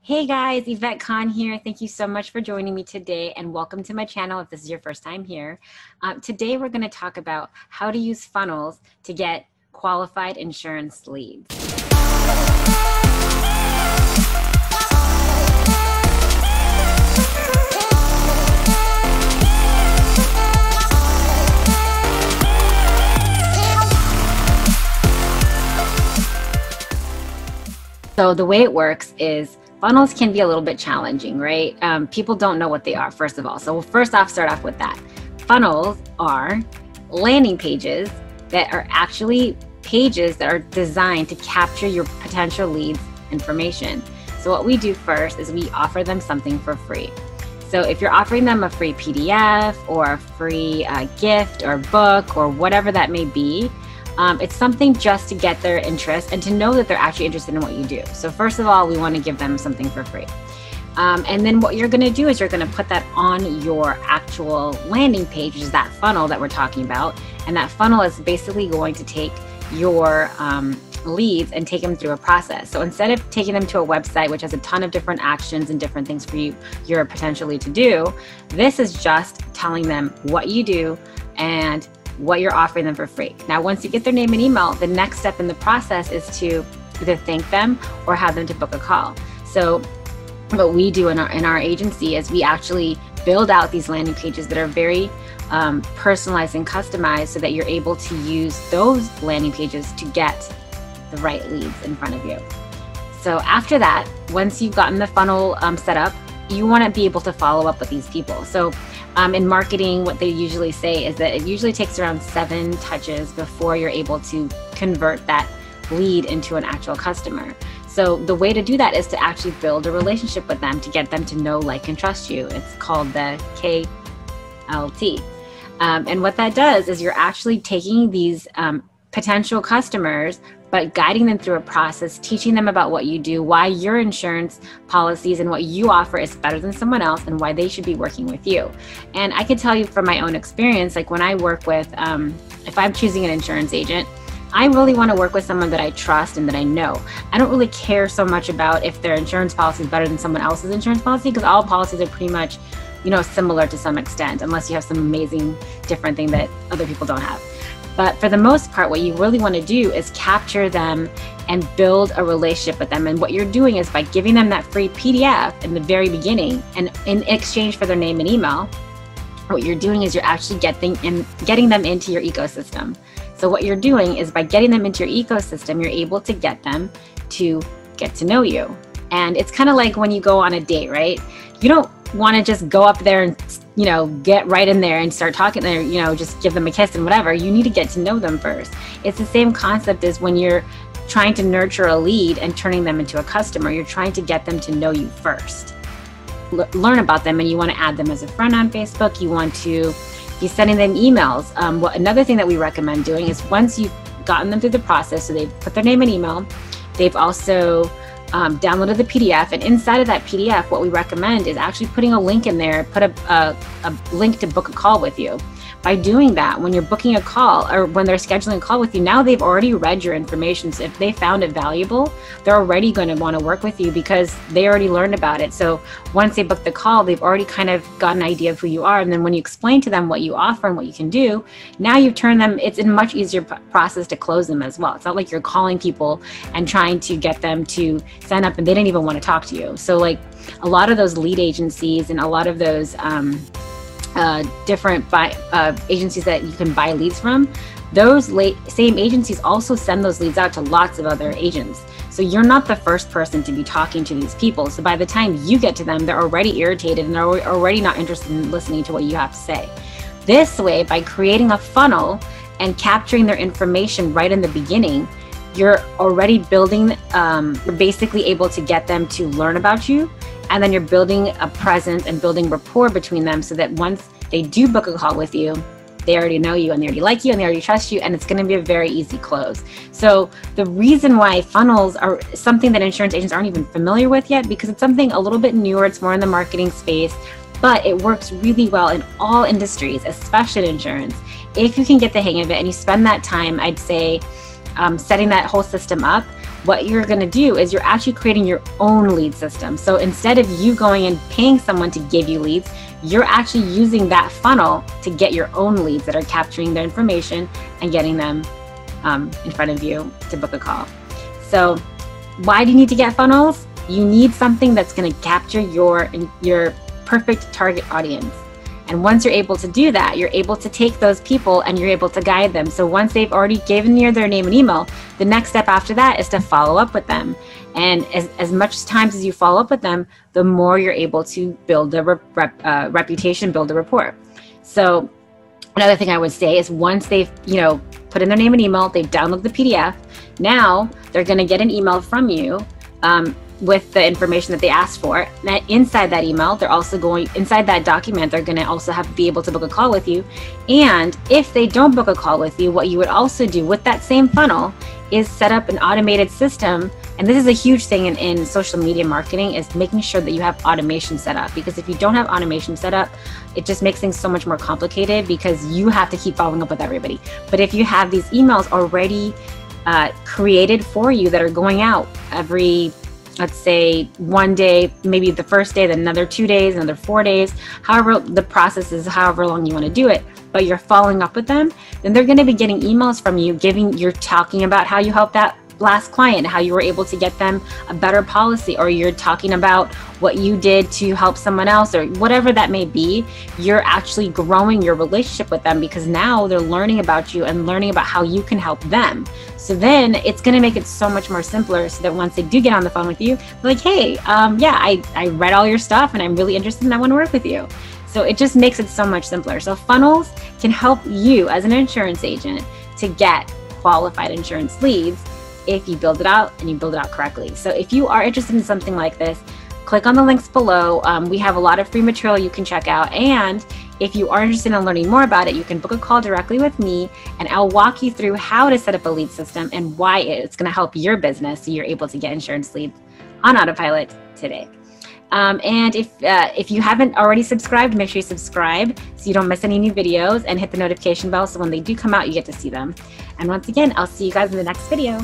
Hey guys, Yvette here. Thank you so much for joining me today and welcome to my channel if this is your first time here. Today we're going to talk about how to use funnels to get qualified insurance leads. So the way it works is funnels can be a little bit challenging, right? People don't know what they are, first of all. So we'll first off start off with that. Funnels are landing pages that are actually pages that are designed to capture your potential leads information. So what we do first is we offer them something for free. So if you're offering them a free PDF or a free gift or book or whatever that may be, it's something just to get their interest and to know that they're actually interested in what you do. So first of all, we want to give them something for free. And then what you're going to do is you're going to put that on your actual landing page, which is that funnel that we're talking about. And that funnel is basically going to take your leads and take them through a process. So instead of taking them to a website, which has a ton of different actions and different things for your potential lead to do, this is just telling them what you do and what you're offering them for free. Now, once you get their name and email, the next step in the process is to either thank them or have them to book a call. So what we do in our agency is we actually build out these landing pages that are very personalized and customized so that you're able to use those landing pages to get the right leads in front of you. So after that, once you've gotten the funnel set up, you want to be able to follow up with these people. So in marketing, what they usually say is that it usually takes around 7 touches before you're able to convert that lead into an actual customer. So the way to do that is to actually build a relationship with them to get them to know, like, and trust you. It's called the KLT. And what that does is you're actually taking these potential customers, but guiding them through a process, teaching them about what you do, why your insurance policies and what you offer is better than someone else, and why they should be working with you. And I can tell you from my own experience, like when I work with, if I'm choosing an insurance agent, I really want to work with someone that I trust and that I know. I don't really care so much about if their insurance policy is better than someone else's insurance policy, because all policies are pretty much, similar to some extent, unless you have some amazing different thing that other people don't have. But for the most part, what you really want to do is capture them and build a relationship with them. And what you're doing is by giving them that free PDF in the very beginning, and in exchange for their name and email, what you're doing is you're actually getting them into your ecosystem. So what you're doing is by getting them into your ecosystem, you're able to get them to get to know you. And it's kind of like when you go on a date, right? You don't want to just go up there and get right in there and start talking there, just give them a kiss and whatever. You need to get to know them first. It's the same concept as when you're trying to nurture a lead and turning them into a customer. You're trying to get them to know you first, learn about them, and you want to add them as a friend on Facebook. You want to be sending them emails. Another thing that we recommend doing is once you've gotten them through the process, so they've put their name and email, they've also downloaded the PDF, and inside of that PDF, what we recommend is actually putting a link in there, put a link to book a call with you. By doing that, when you're booking a call or when they're scheduling a call with you, now they've already read your information. So if they found it valuable, they're already going to want to work with you because they already learned about it. So once they book the call, they've already kind of got an idea of who you are. And then when you explain to them what you offer and what you can do, now you've turned them, it's a much easier process to close them as well. It's not like you're calling people and trying to get them to sign up and they didn't even want to talk to you. So like a lot of those lead agencies and a lot of those different agencies that you can buy leads from, those same agencies also send those leads out to lots of other agents. So you're not the first person to be talking to these people. So by the time you get to them, they're already irritated and they're already not interested in listening to what you have to say. This way, by creating a funnel and capturing their information right in the beginning, you're already building, you're basically able to get them to learn about you. And then you're building a presence and building rapport between them so that once they do book a call with you, they already know you and they already like you and they already trust you, and it's going to be a very easy close. So the reason why funnels are something that insurance agents aren't even familiar with yet, because it's something a little bit newer, it's more in the marketing space, but it works really well in all industries, especially in insurance. If you can get the hang of it and you spend that time, I'd say, setting that whole system up, what you're going to do is you're actually creating your own lead system. So instead of you going and paying someone to give you leads, you're actually using that funnel to get your own leads that are capturing their information and getting them in front of you to book a call. So why do you need to get funnels? You need something that's going to capture your perfect target audience. And once you're able to do that, you're able to take those people and you're able to guide them. So once they've already given you their name and email, the next step after that is to follow up with them. And as much times as you follow up with them, the more you're able to build a reputation, build a rapport. So another thing I would say is once they've, put in their name and email, they've downloaded the PDF, now they're going to get an email from you with the information that they asked for. And inside that email, they're also inside that document, they're going to also be able to book a call with you. And if they don't book a call with you, what you would also do with that same funnel is set up an automated system. And this is a huge thing in social media marketing, is making sure that you have automation set up. Because if you don't have automation set up, it just makes things so much more complicated because you have to keep following up with everybody. But if you have these emails already created for you that are going out every, let's say, one day, maybe the first day, then another 2 days, another 4 days, however the process is, however long you want to do it, but you're following up with them, then they're going to be getting emails from you you're talking about how you helped that last client, how you were able to get them a better policy, or you're talking about what you did to help someone else, or whatever that may be. You're actually growing your relationship with them because now they're learning about you and learning about how you can help them. So then it's going to make it so much more simpler, so that once they do get on the phone with you, they're like, hey, yeah, I read all your stuff and I'm really interested and I want to work with you. So it just makes it so much simpler. So funnels can help you as an insurance agent to get qualified insurance leads if you build it out and you build it out correctly. So if you are interested in something like this, click on the links below. We have a lot of free material you can check out. And if you are interested in learning more about it, you can book a call directly with me and I'll walk you through how to set up a lead system and why it's going to help your business so you're able to get insurance leads on autopilot today. And if you haven't already subscribed, make sure you subscribe so you don't miss any new videos, and hit the notification bell so when they do come out, you get to see them. And once again, I'll see you guys in the next video.